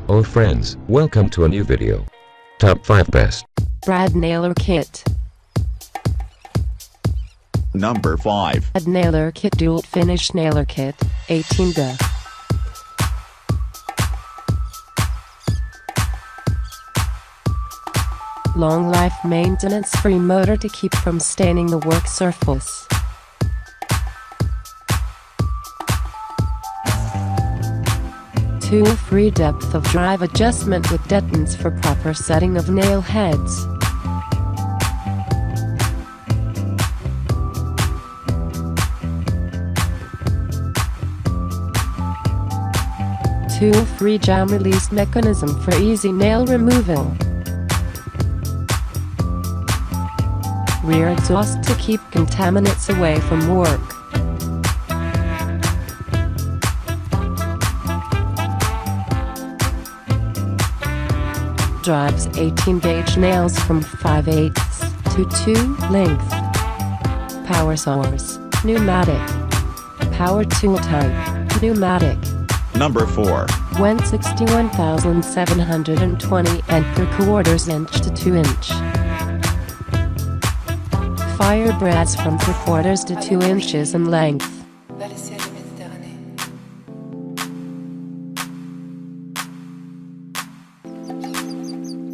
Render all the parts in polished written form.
Oh friends, welcome to a new video. Top 5 Best Brad Nailer Kit. Number 5. Brad Nailer Kit Dual Finish Nailer Kit, 18G. Long life maintenance free motor to keep from staining the work surface. Tool-free depth of drive adjustment with dettons for proper setting of nail heads. Tool-free jam release mechanism for easy nail removal. Rear exhaust to keep contaminants away from work. Drives 18-gauge nails from 5/8 to 2 length. Power source, pneumatic. Power tool type, pneumatic. Number 4. When 61,720 and 3/4 inch to 2 inch. Fire brads from 3/4 to 2 inches in length.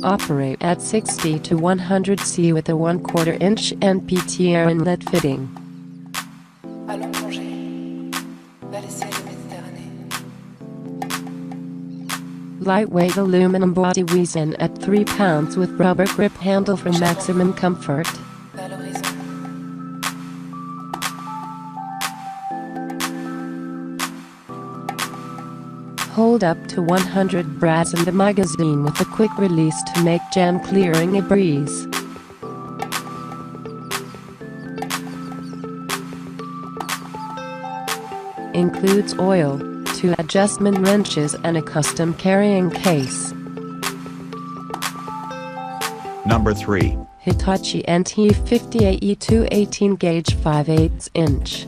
Operate at 60 to 100 C with a 1/4 inch NPT air inlet fitting. Lightweight aluminum body weighs in at 3 pounds with rubber grip handle for maximum comfort. Hold up to 100 brads in the magazine with a quick release to make jam clearing a breeze. Includes oil, 2 adjustment wrenches and a custom carrying case. Number 3. Hitachi NT50AE2 18-gauge 5/8 inch.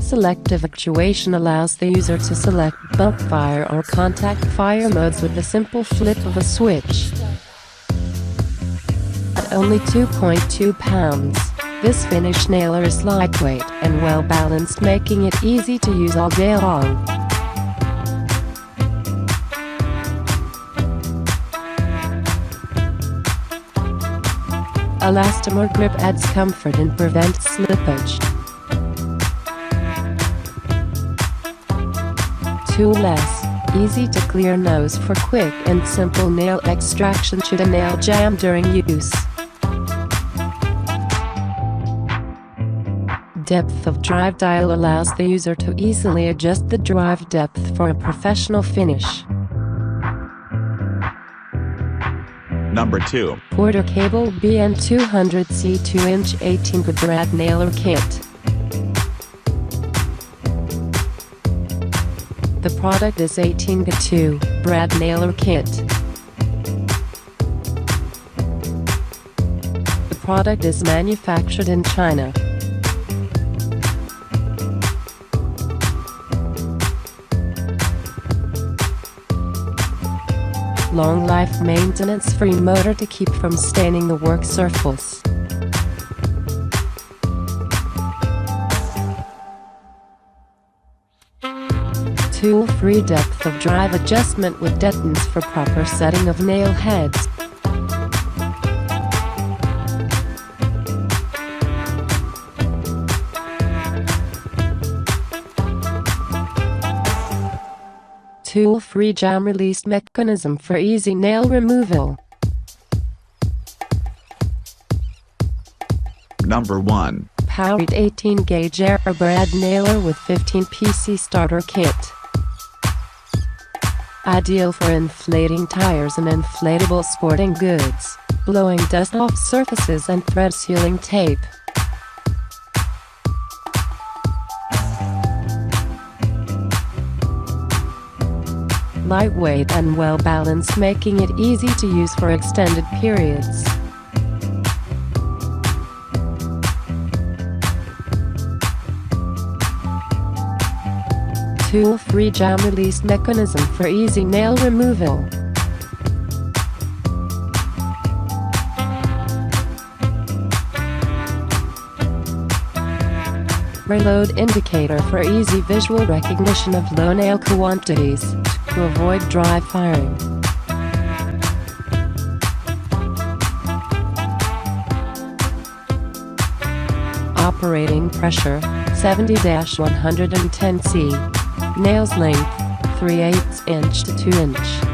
Selective actuation allows the user to select bulk fire or contact fire modes with the simple flip of a switch. At only 2.2 pounds, this finish nailer is lightweight and well balanced, making it easy to use all day long. Elastomer grip adds comfort and prevents slippage. Toolless, easy to clear nose for quick and simple nail extraction should a nail jam during use. Depth of drive dial allows the user to easily adjust the drive depth for a professional finish. Number 2. Porter Cable BN200C 2-inch 18G Brad Nailer Kit. The product is 18G 2 Brad Nailer Kit. The product is manufactured in China. Long life maintenance free motor to keep from staining the work surface. Tool-free depth of drive adjustment with dettons for proper setting of nail heads. Tool-free jam release mechanism for easy nail removal. Number 1. Powered 18-gauge air brad nailer with 15 PC starter kit. Ideal for inflating tires and inflatable sporting goods, blowing dust off surfaces and thread sealing tape. Lightweight and well balanced, making it easy to use for extended periods. Tool-free jam release mechanism for easy nail removal. Reload indicator for easy visual recognition of low nail quantities, to avoid dry firing. Operating pressure, 70-110 C. Nails length, 3/8 inch to 2 inch.